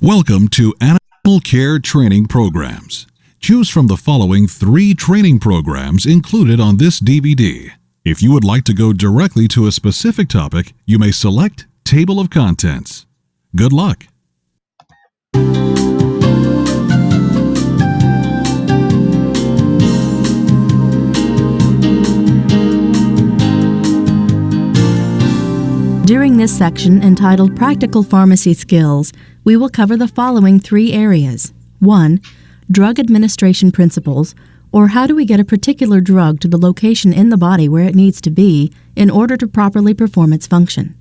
Welcome to Animal Care Training Programs. Choose from the following 3 training programs included on this DVD. If you would like to go directly to a specific topic, you may select Table of Contents. Good luck. During this section entitled Practical Pharmacy Skills, we will cover the following 3 areas. 1. Drug administration principles, or how do we get a particular drug to the location in the body where it needs to be in order to properly perform its function.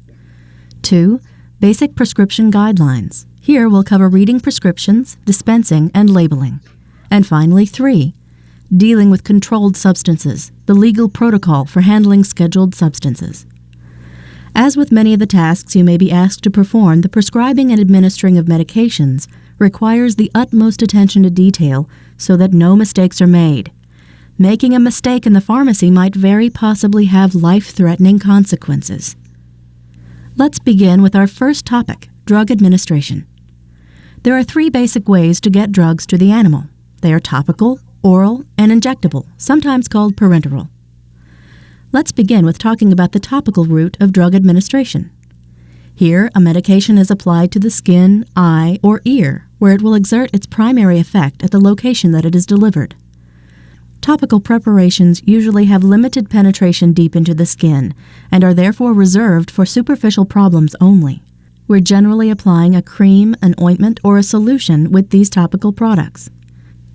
2. Basic prescription guidelines. Here we'll cover reading prescriptions, dispensing, and labeling. And finally, 3. Dealing with controlled substances, the legal protocol for handling scheduled substances. As with many of the tasks you may be asked to perform, the prescribing and administering of medications requires the utmost attention to detail so that no mistakes are made. Making a mistake in the pharmacy might very possibly have life-threatening consequences. Let's begin with our first topic, drug administration. There are 3 basic ways to get drugs to the animal. They are topical, oral, and injectable, sometimes called parenteral. Let's begin with talking about the topical route of drug administration. Here, a medication is applied to the skin, eye, or ear, where it will exert its primary effect at the location that it is delivered. Topical preparations usually have limited penetration deep into the skin and are therefore reserved for superficial problems only. We're generally applying a cream, an ointment, or a solution with these topical products.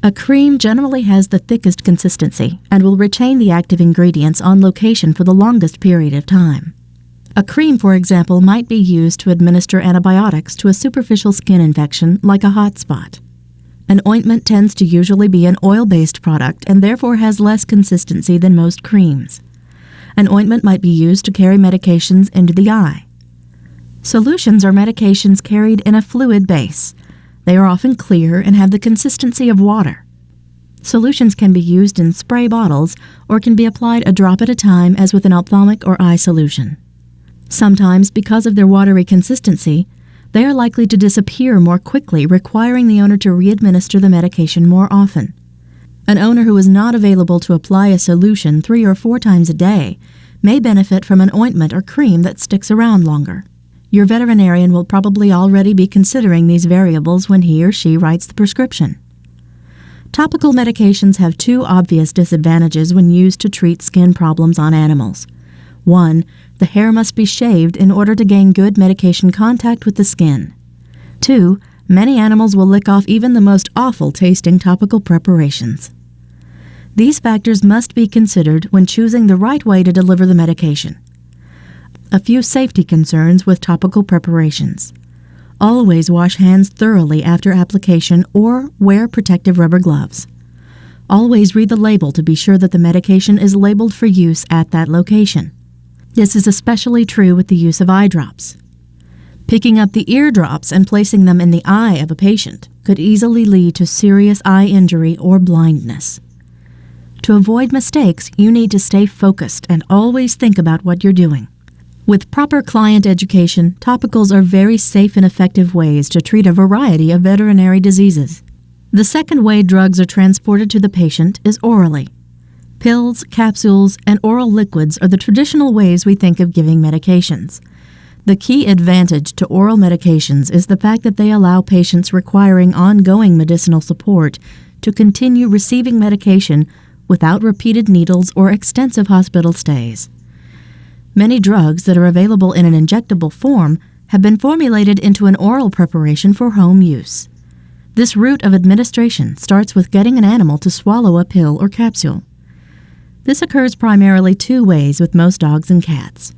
A cream generally has the thickest consistency and will retain the active ingredients on location for the longest period of time. A cream, for example, might be used to administer antibiotics to a superficial skin infection like a hot spot. An ointment tends to usually be an oil-based product and therefore has less consistency than most creams. An ointment might be used to carry medications into the eye. Solutions are medications carried in a fluid base. They are often clear and have the consistency of water. Solutions can be used in spray bottles or can be applied a drop at a time as with an ophthalmic or eye solution. Sometimes, because of their watery consistency, they are likely to disappear more quickly, requiring the owner to re-administer the medication more often. An owner who is not available to apply a solution 3 or 4 times a day may benefit from an ointment or cream that sticks around longer. Your veterinarian will probably already be considering these variables when he or she writes the prescription. Topical medications have 2 obvious disadvantages when used to treat skin problems on animals. 1. The hair must be shaved in order to gain good medication contact with the skin. 2. Many animals will lick off even the most awful-tasting topical preparations. These factors must be considered when choosing the right way to deliver the medication. A few safety concerns with topical preparations. Always wash hands thoroughly after application or wear protective rubber gloves. Always read the label to be sure that the medication is labeled for use at that location. This is especially true with the use of eye drops. Picking up the ear drops and placing them in the eye of a patient could easily lead to serious eye injury or blindness. To avoid mistakes, you need to stay focused and always think about what you're doing. With proper client education, topicals are very safe and effective ways to treat a variety of veterinary diseases. The second way drugs are transported to the patient is orally. Pills, capsules, and oral liquids are the traditional ways we think of giving medications. The key advantage to oral medications is the fact that they allow patients requiring ongoing medicinal support to continue receiving medication without repeated needles or extensive hospital stays. Many drugs that are available in an injectable form have been formulated into an oral preparation for home use. This route of administration starts with getting an animal to swallow a pill or capsule. This occurs primarily 2 ways with most dogs and cats.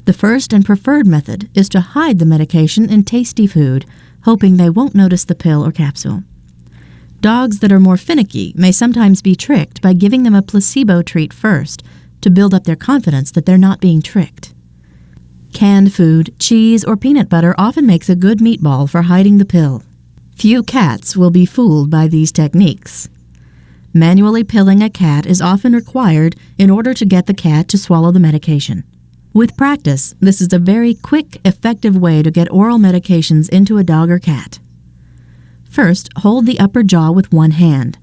The first and preferred method is to hide the medication in tasty food, hoping they won't notice the pill or capsule. Dogs that are more finicky may sometimes be tricked by giving them a placebo treat first, to build up their confidence that they're not being tricked. Canned food, cheese, or peanut butter often makes a good meatball for hiding the pill. Few cats will be fooled by these techniques. Manually pilling a cat is often required in order to get the cat to swallow the medication. With practice, this is a very quick, effective way to get oral medications into a dog or cat. First, hold the upper jaw with one hand.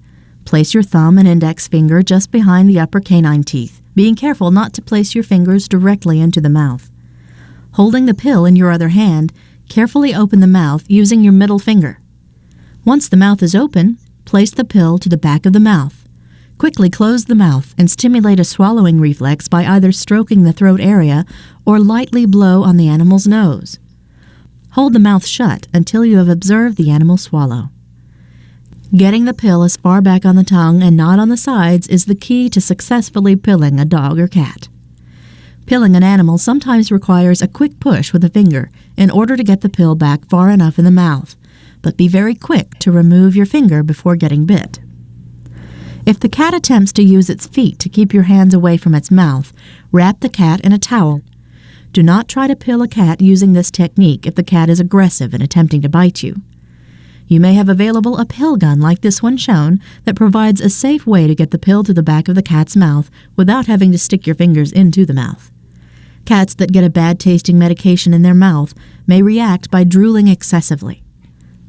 Place your thumb and index finger just behind the upper canine teeth, being careful not to place your fingers directly into the mouth. Holding the pill in your other hand, carefully open the mouth using your middle finger. Once the mouth is open, place the pill to the back of the mouth. Quickly close the mouth and stimulate a swallowing reflex by either stroking the throat area or lightly blow on the animal's nose. Hold the mouth shut until you have observed the animal swallow. Getting the pill as far back on the tongue and not on the sides is the key to successfully pilling a dog or cat. Pilling an animal sometimes requires a quick push with a finger in order to get the pill back far enough in the mouth, but be very quick to remove your finger before getting bit. If the cat attempts to use its feet to keep your hands away from its mouth, wrap the cat in a towel. Do not try to pill a cat using this technique if the cat is aggressive and attempting to bite you. You may have available a pill gun like this one shown that provides a safe way to get the pill to the back of the cat's mouth without having to stick your fingers into the mouth. Cats that get a bad-tasting medication in their mouth may react by drooling excessively.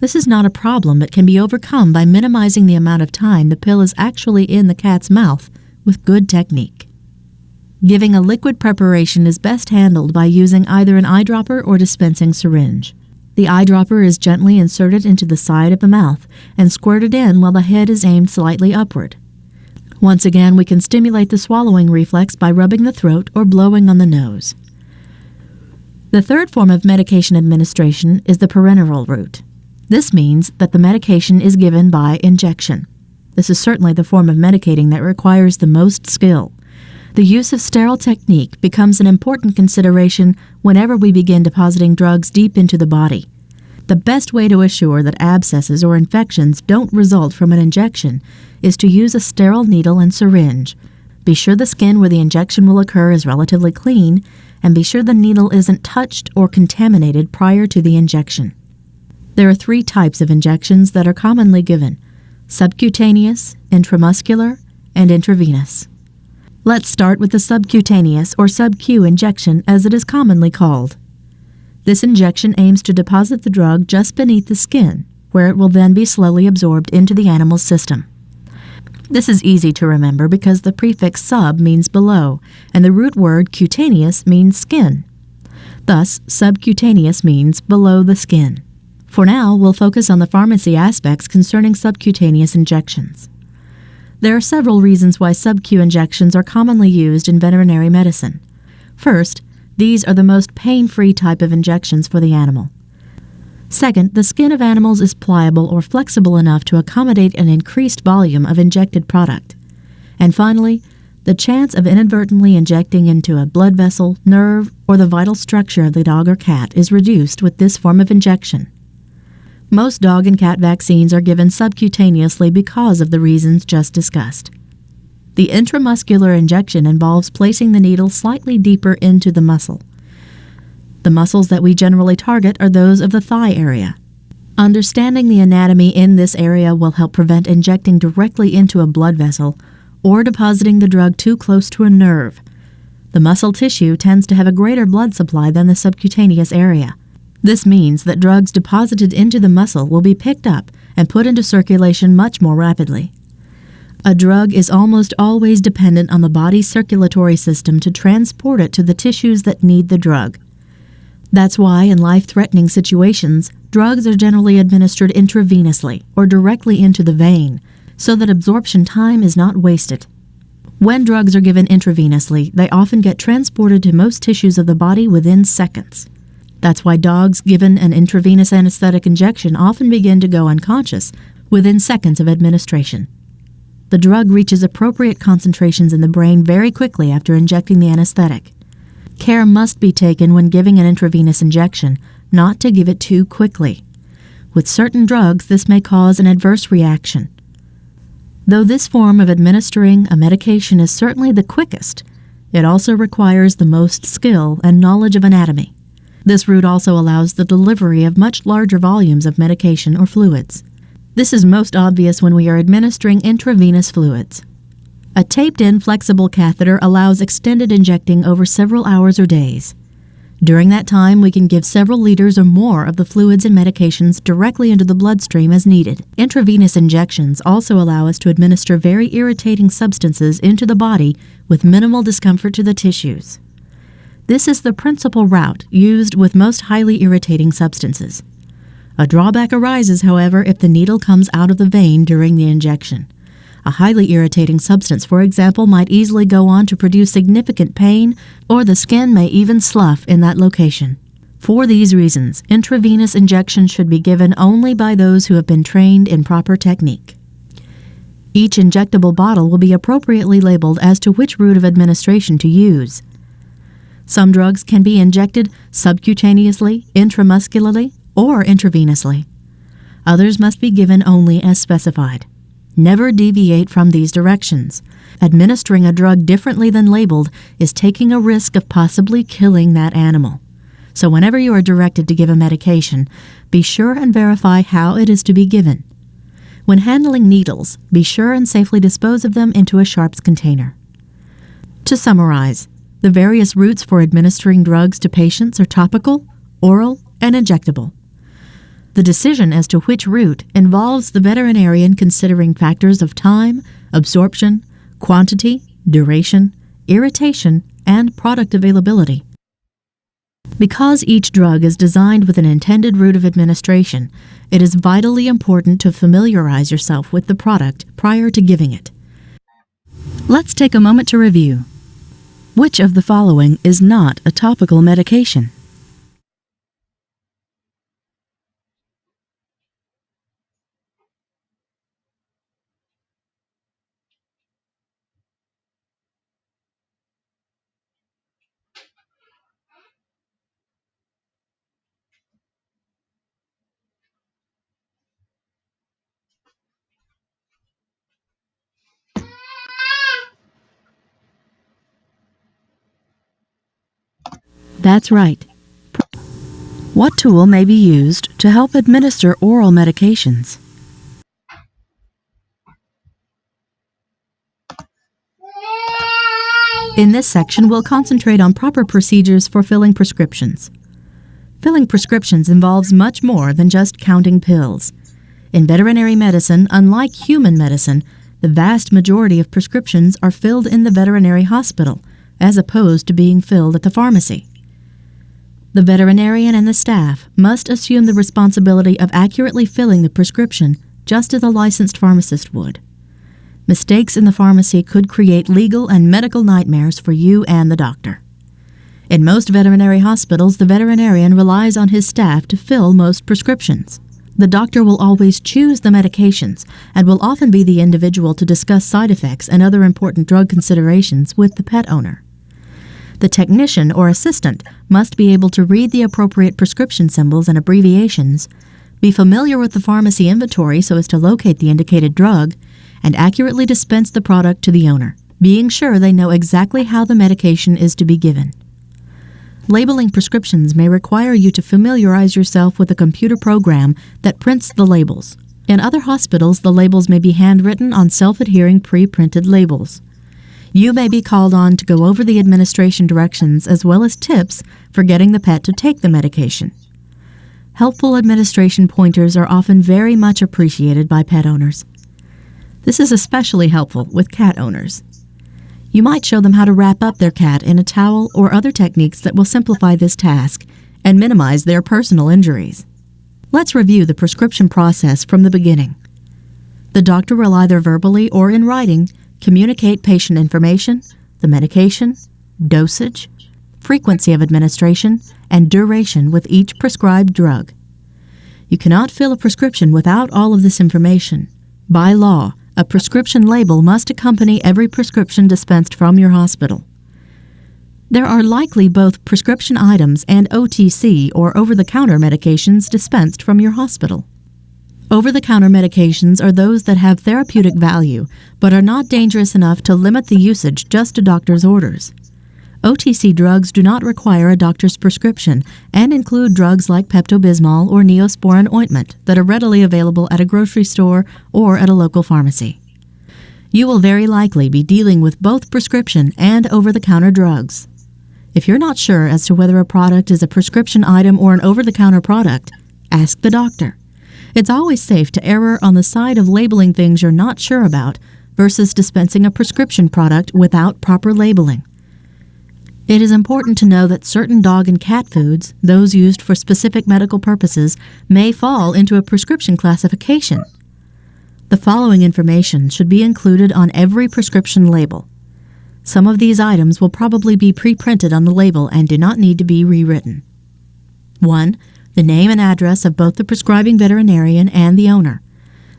This is not a problem but can be overcome by minimizing the amount of time the pill is actually in the cat's mouth with good technique. Giving a liquid preparation is best handled by using either an eyedropper or dispensing syringe. The eyedropper is gently inserted into the side of the mouth and squirted in while the head is aimed slightly upward. Once again, we can stimulate the swallowing reflex by rubbing the throat or blowing on the nose. The third form of medication administration is the Perennial Route. This means that the medication is given by injection. This is certainly the form of medicating that requires the most skill. The use of sterile technique becomes an important consideration whenever we begin depositing drugs deep into the body. The best way to assure that abscesses or infections don't result from an injection is to use a sterile needle and syringe. Be sure the skin where the injection will occur is relatively clean, and be sure the needle isn't touched or contaminated prior to the injection. There are 3 types of injections that are commonly given: subcutaneous, intramuscular, and intravenous. Let's start with the subcutaneous or Subq injection as it is commonly called. This injection aims to deposit the drug just beneath the skin, where it will then be slowly absorbed into the animal's system. This is easy to remember because the prefix sub means below, and the root word cutaneous means skin. Thus, subcutaneous means below the skin. For now, we'll focus on the pharmacy aspects concerning subcutaneous injections. There are several reasons why Subq injections are commonly used in veterinary medicine. First, these are the most pain-free type of injections for the animal. Second, the skin of animals is pliable or flexible enough to accommodate an increased volume of injected product. And finally, the chance of inadvertently injecting into a blood vessel, nerve, or the vital structure of the dog or cat is reduced with this form of injection. Most dog and cat vaccines are given subcutaneously because of the reasons just discussed. The intramuscular injection involves placing the needle slightly deeper into the muscle. The muscles that we generally target are those of the thigh area. Understanding the anatomy in this area will help prevent injecting directly into a blood vessel or depositing the drug too close to a nerve. The muscle tissue tends to have a greater blood supply than the subcutaneous area. This means that drugs deposited into the muscle will be picked up and put into circulation much more rapidly. A drug is almost always dependent on the body's circulatory system to transport it to the tissues that need the drug. That's why in life-threatening situations, drugs are generally administered intravenously or directly into the vein, so that absorption time is not wasted. When drugs are given intravenously, they often get transported to most tissues of the body within seconds. That's why dogs given an intravenous anesthetic injection often begin to go unconscious within seconds of administration. The drug reaches appropriate concentrations in the brain very quickly after injecting the anesthetic. Care must be taken when giving an intravenous injection not to give it too quickly. With certain drugs, this may cause an adverse reaction. Though this form of administering a medication is certainly the quickest, it also requires the most skill and knowledge of anatomy. This route also allows the delivery of much larger volumes of medication or fluids. This is most obvious when we are administering intravenous fluids. A taped-in flexible catheter allows extended injecting over several hours or days. During that time, we can give several liters or more of the fluids and medications directly into the bloodstream as needed. Intravenous injections also allow us to administer very irritating substances into the body with minimal discomfort to the tissues. This is the principal route used with most highly irritating substances. A drawback arises, however, if the needle comes out of the vein during the injection. A highly irritating substance, for example, might easily go on to produce significant pain, or the skin may even slough in that location. For these reasons, intravenous injections should be given only by those who have been trained in proper technique. Each injectable bottle will be appropriately labeled as to which route of administration to use. Some drugs can be injected subcutaneously, intramuscularly, or intravenously. Others must be given only as specified. Never deviate from these directions. Administering a drug differently than labeled is taking a risk of possibly killing that animal. So whenever you are directed to give a medication, be sure and verify how it is to be given. When handling needles, be sure and safely dispose of them into a sharps container. To summarize, the various routes for administering drugs to patients are topical, oral, and injectable. The decision as to which route involves the veterinarian considering factors of time, absorption, quantity, duration, irritation, and product availability. Because each drug is designed with an intended route of administration, it is vitally important to familiarize yourself with the product prior to giving it. Let's take a moment to review. Which of the following is not a topical medication? That's right. What tool may be used to help administer oral medications? In this section, we'll concentrate on proper procedures for filling prescriptions. Filling prescriptions involves much more than just counting pills. In veterinary medicine, unlike human medicine, the vast majority of prescriptions are filled in the veterinary hospital, as opposed to being filled at the pharmacy. The veterinarian and the staff must assume the responsibility of accurately filling the prescription, just as a licensed pharmacist would. Mistakes in the pharmacy could create legal and medical nightmares for you and the doctor. In most veterinary hospitals, the veterinarian relies on his staff to fill most prescriptions. The doctor will always choose the medications and will often be the individual to discuss side effects and other important drug considerations with the pet owner. The technician or assistant must be able to read the appropriate prescription symbols and abbreviations, be familiar with the pharmacy inventory so as to locate the indicated drug, and accurately dispense the product to the owner, being sure they know exactly how the medication is to be given. Labeling prescriptions may require you to familiarize yourself with a computer program that prints the labels. In other hospitals, the labels may be handwritten on self-adhering pre-printed labels. You may be called on to go over the administration directions as well as tips for getting the pet to take the medication. Helpful administration pointers are often very much appreciated by pet owners. This is especially helpful with cat owners. You might show them how to wrap up their cat in a towel or other techniques that will simplify this task and minimize their personal injuries. Let's review the prescription process from the beginning. The doctor will either verbally or in writing communicate patient information, the medication, dosage, frequency of administration, and duration with each prescribed drug. You cannot fill a prescription without all of this information. By law, a prescription label must accompany every prescription dispensed from your hospital. There are likely both prescription items and OTC or over-the-counter medications dispensed from your hospital. Over-the-counter medications are those that have therapeutic value but are not dangerous enough to limit the usage just to doctor's orders. OTC drugs do not require a doctor's prescription and include drugs like Pepto-Bismol or Neosporin ointment that are readily available at a grocery store or at a local pharmacy. You will very likely be dealing with both prescription and over-the-counter drugs. If you're not sure as to whether a product is a prescription item or an over-the-counter product, ask the doctor. It's always safe to err on the side of labeling things you're not sure about versus dispensing a prescription product without proper labeling. It is important to know that certain dog and cat foods, those used for specific medical purposes, may fall into a prescription classification. The following information should be included on every prescription label. Some of these items will probably be pre-printed on the label and do not need to be rewritten. 1. The name and address of both the prescribing veterinarian and the owner.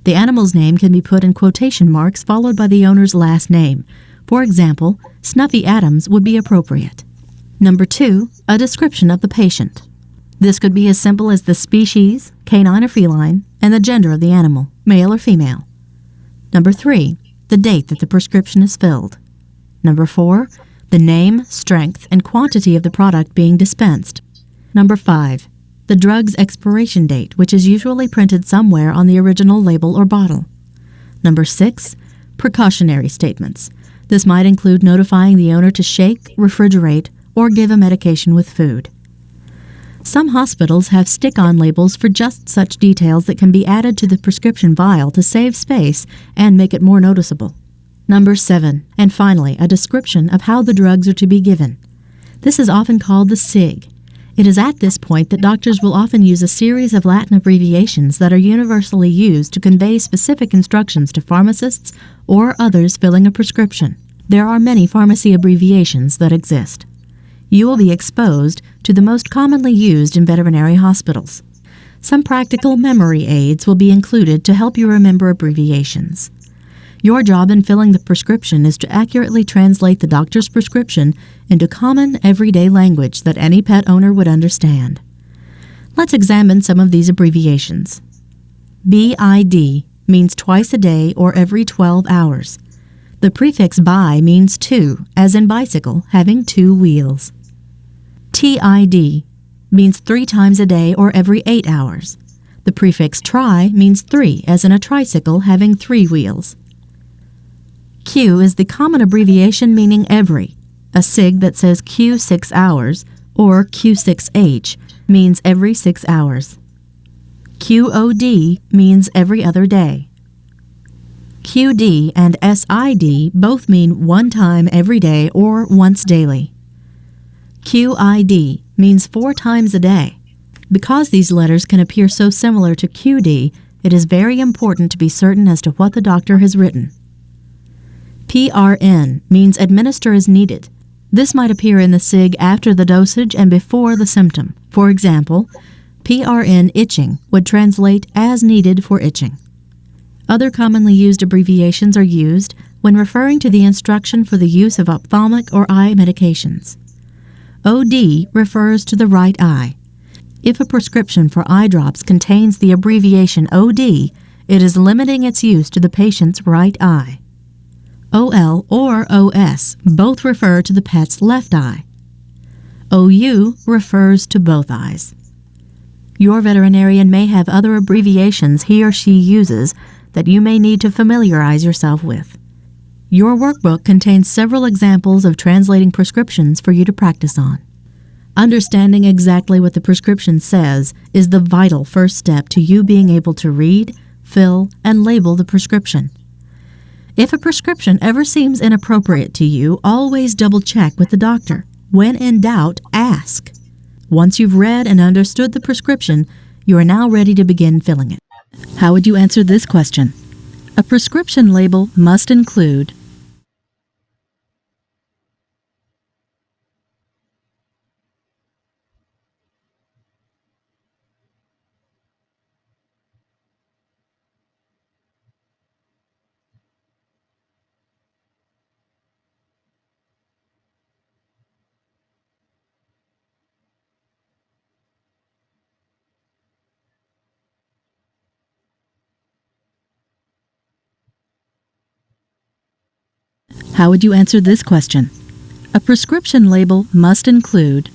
The animal's name can be put in quotation marks followed by the owner's last name. For example, Snuffy Adams would be appropriate. Number 2. A description of the patient. This could be as simple as the species, canine or feline, and the gender of the animal, male or female. Number 3. The date that the prescription is filled. Number 4. The name, strength, and quantity of the product being dispensed. Number 5. The drug's expiration date, which is usually printed somewhere on the original label or bottle. Number 6. Precautionary statements. This might include notifying the owner to shake, refrigerate, or give a medication with food. Some hospitals have stick-on labels for just such details that can be added to the prescription vial to save space and make it more noticeable. Number 7. And finally, a description of how the drugs are to be given. This is often called the SIG. It is at this point that doctors will often use a series of Latin abbreviations that are universally used to convey specific instructions to pharmacists or others filling a prescription. There are many pharmacy abbreviations that exist. You will be exposed to the most commonly used in veterinary hospitals. Some practical memory aids will be included to help you remember abbreviations. Your job in filling the prescription is to accurately translate the doctor's prescription into common, everyday language that any pet owner would understand. Let's examine some of these abbreviations. BID means twice a day or every 12 hours. The prefix bi means two, as in bicycle, having two wheels. TID means 3 times a day or every 8 hours. The prefix tri means 3, as in a tricycle having 3 wheels. Q is the common abbreviation meaning every. A SIG that says Q 6 hours, or Q6H, means every 6 hours. QOD means every other day. QD and SID both mean one time every day or once daily. QID means 4 times a day. Because these letters can appear so similar to QD, it is very important to be certain as to what the doctor has written. PRN means administer as needed. This might appear in the SIG after the dosage and before the symptom. For example, PRN itching would translate as needed for itching. Other commonly used abbreviations are used when referring to the instruction for the use of ophthalmic or eye medications. OD refers to the right eye. If a prescription for eye drops contains the abbreviation OD, it is limiting its use to the patient's right eye. OL or OS both refer to the pet's left eye. OU refers to both eyes. Your veterinarian may have other abbreviations he or she uses that you may need to familiarize yourself with. Your workbook contains several examples of translating prescriptions for you to practice on. Understanding exactly what the prescription says is the vital first step to you being able to read, fill, and label the prescription. If a prescription ever seems inappropriate to you, always double-check with the doctor. When in doubt, ask. Once you've read and understood the prescription, you are now ready to begin filling it. How would you answer this question? A prescription label must include How would you answer this question? A prescription label must include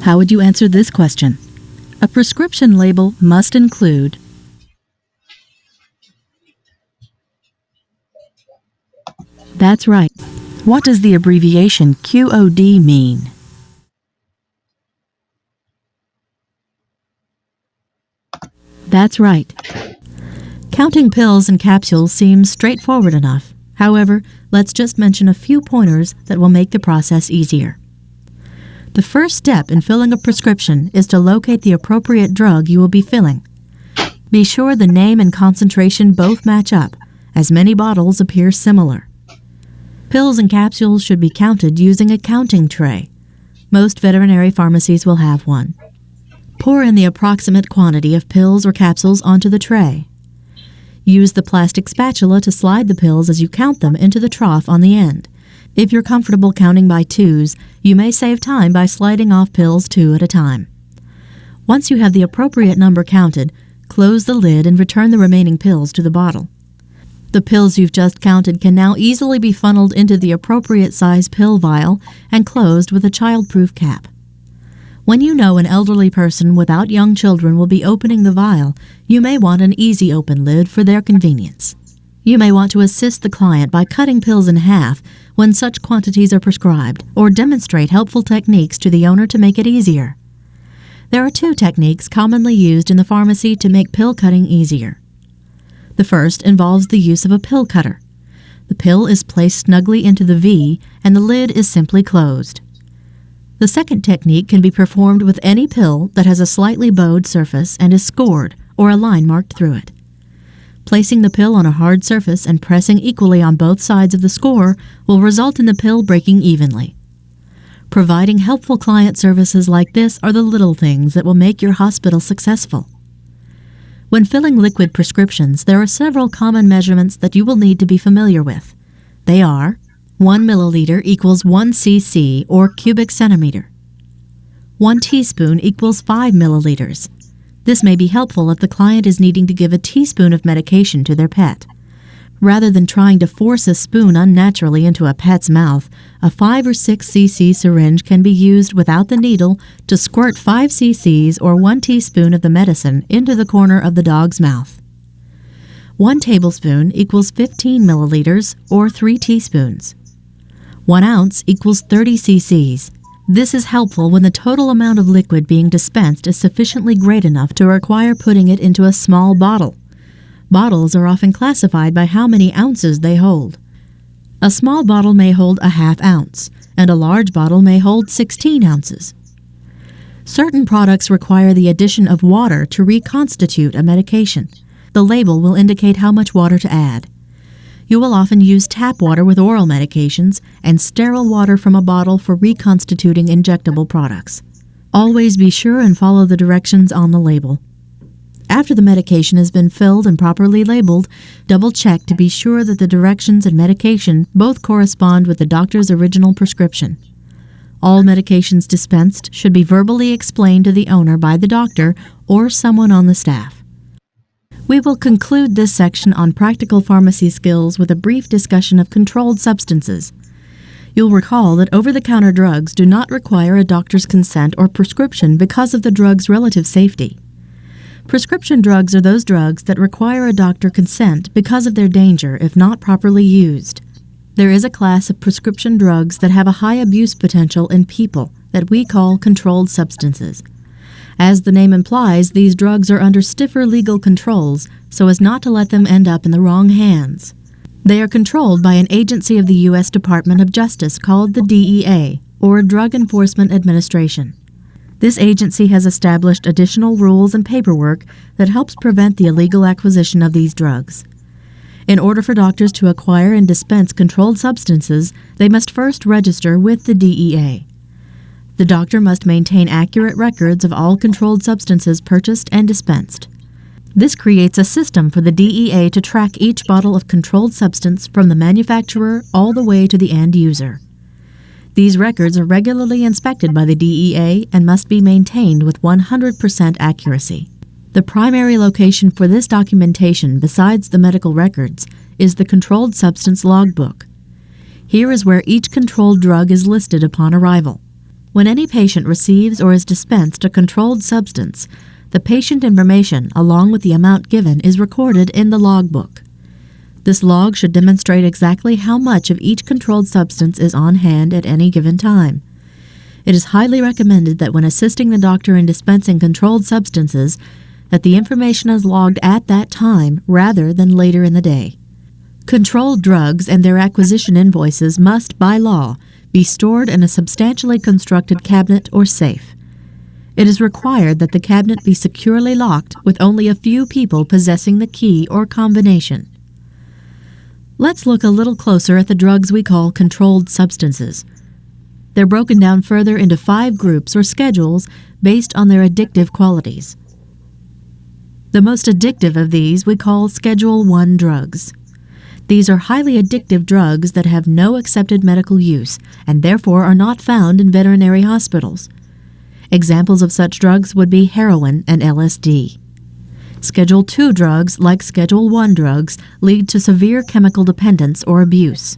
How would you answer this question? A prescription label must include. That's right. What does the abbreviation QOD mean? That's right. Counting pills and capsules seems straightforward enough. However, let's just mention a few pointers that will make the process easier. The first step in filling a prescription is to locate the appropriate drug you will be filling. Be sure the name and concentration both match up, as many bottles appear similar. Pills and capsules should be counted using a counting tray. Most veterinary pharmacies will have one. Pour in the approximate quantity of pills or capsules onto the tray. Use the plastic spatula to slide the pills as you count them into the trough on the end. If you're comfortable counting by twos, you may save time by sliding off pills 2 at a time. Once you have the appropriate number counted, close the lid and return the remaining pills to the bottle. The pills you've just counted can now easily be funneled into the appropriate size pill vial and closed with a child-proof cap. When you know an elderly person without young children will be opening the vial, you may want an easy open lid for their convenience. You may want to assist the client by cutting pills in half when such quantities are prescribed, or demonstrate helpful techniques to the owner to make it easier. There are 2 techniques commonly used in the pharmacy to make pill cutting easier. The first involves the use of a pill cutter. The pill is placed snugly into the V, and the lid is simply closed. The second technique can be performed with any pill that has a slightly bowed surface and is scored, or a line marked through it. Placing the pill on a hard surface and pressing equally on both sides of the score will result in the pill breaking evenly. Providing helpful client services like this are the little things that will make your hospital successful. When filling liquid prescriptions, there are several common measurements that you will need to be familiar with. They are 1 milliliter equals 1 cc or cubic centimeter. 1 teaspoon equals 5 milliliters. This may be helpful if the client is needing to give a teaspoon of medication to their pet. Rather than trying to force a spoon unnaturally into a pet's mouth, a 5 or 6 cc syringe can be used without the needle to squirt 5 cc's or 1 teaspoon of the medicine into the corner of the dog's mouth. 1 tablespoon equals 15 milliliters or 3 teaspoons. 1 ounce equals 30 cc's. This is helpful when the total amount of liquid being dispensed is sufficiently great enough to require putting it into a small bottle. Bottles are often classified by how many ounces they hold. A small bottle may hold a ½ ounce, and a large bottle may hold 16 ounces. Certain products require the addition of water to reconstitute a medication. The label will indicate how much water to add. You will often use tap water with oral medications and sterile water from a bottle for reconstituting injectable products. Always be sure and follow the directions on the label. After the medication has been filled and properly labeled, double-check to be sure that the directions and medication both correspond with the doctor's original prescription. All medications dispensed should be verbally explained to the owner by the doctor or someone on the staff. We will conclude this section on practical pharmacy skills with a brief discussion of controlled substances. You'll recall that over-the-counter drugs do not require a doctor's consent or prescription because of the drug's relative safety. Prescription drugs are those drugs that require a doctor consent because of their danger if not properly used. There is a class of prescription drugs that have a high abuse potential in people that we call controlled substances. As the name implies, these drugs are under stiffer legal controls so as not to let them end up in the wrong hands. They are controlled by an agency of the U.S. Department of Justice called the DEA, or Drug Enforcement Administration. This agency has established additional rules and paperwork that helps prevent the illegal acquisition of these drugs. In order for doctors to acquire and dispense controlled substances, they must first register with the DEA. The doctor must maintain accurate records of all controlled substances purchased and dispensed. This creates a system for the DEA to track each bottle of controlled substance from the manufacturer all the way to the end user. These records are regularly inspected by the DEA and must be maintained with 100% accuracy. The primary location for this documentation, besides the medical records, is the Controlled Substance Logbook. Here is where each controlled drug is listed upon arrival. When any patient receives or is dispensed a controlled substance, the patient information along with the amount given is recorded in the logbook. This log should demonstrate exactly how much of each controlled substance is on hand at any given time. It is highly recommended that when assisting the doctor in dispensing controlled substances, that the information is logged at that time rather than later in the day. Controlled drugs and their acquisition invoices must, by law, be stored in a substantially constructed cabinet or safe. It is required that the cabinet be securely locked with only a few people possessing the key or combination. Let's look a little closer at the drugs we call controlled substances. They're broken down further into 5 groups or schedules based on their addictive qualities. The most addictive of these we call Schedule 1 drugs. These are highly addictive drugs that have no accepted medical use and therefore are not found in veterinary hospitals. Examples of such drugs would be heroin and LSD. Schedule 2 drugs, like Schedule 1 drugs, lead to severe chemical dependence or abuse.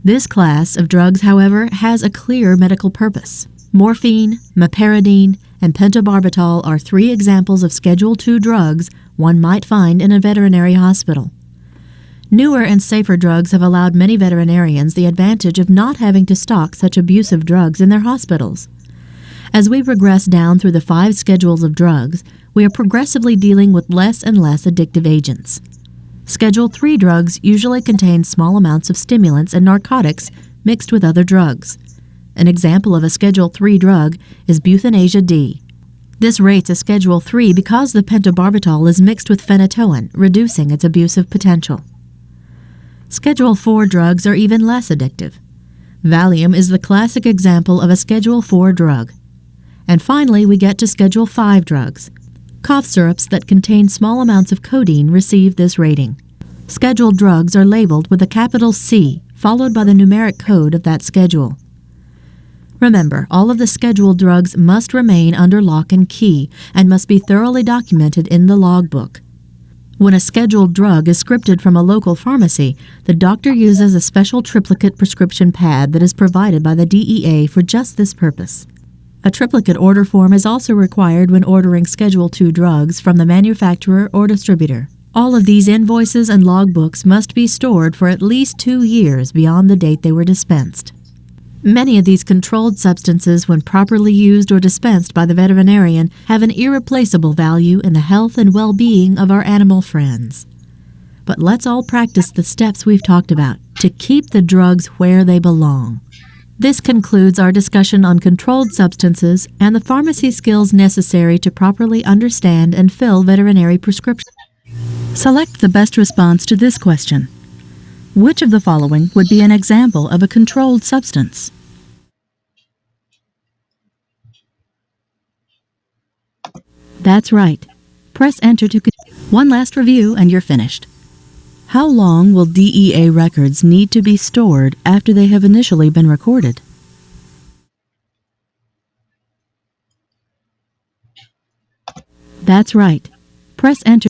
This class of drugs, however, has a clear medical purpose. Morphine, meperidine, and pentobarbital are 3 examples of Schedule 2 drugs one might find in a veterinary hospital. Newer and safer drugs have allowed many veterinarians the advantage of not having to stock such abusive drugs in their hospitals. As we progress down through the 5 schedules of drugs, we are progressively dealing with less and less addictive agents. Schedule 3 drugs usually contain small amounts of stimulants and narcotics mixed with other drugs. An example of a Schedule 3 drug is Buthanasia D. This rates a Schedule 3 because the pentobarbital is mixed with phenytoin, reducing its abusive potential. Schedule 4 drugs are even less addictive. Valium is the classic example of a Schedule 4 drug. And finally, we get to Schedule 5 drugs. Cough syrups that contain small amounts of codeine receive this rating. Scheduled drugs are labeled with a capital C, followed by the numeric code of that schedule. Remember, all of the scheduled drugs must remain under lock and key and must be thoroughly documented in the logbook. When a scheduled drug is scripted from a local pharmacy, the doctor uses a special triplicate prescription pad that is provided by the DEA for just this purpose. A triplicate order form is also required when ordering Schedule 2 drugs from the manufacturer or distributor. All of these invoices and logbooks must be stored for at least 2 years beyond the date they were dispensed. Many of these controlled substances, when properly used or dispensed by the veterinarian, have an irreplaceable value in the health and well-being of our animal friends. But let's all practice the steps we've talked about to keep the drugs where they belong. This concludes our discussion on controlled substances and the pharmacy skills necessary to properly understand and fill veterinary prescriptions. Select the best response to this question. Which of the following would be an example of a controlled substance? That's right. Press Enter to continue. One last review and you're finished. How long will DEA records need to be stored after they have initially been recorded? That's right. Press Enter.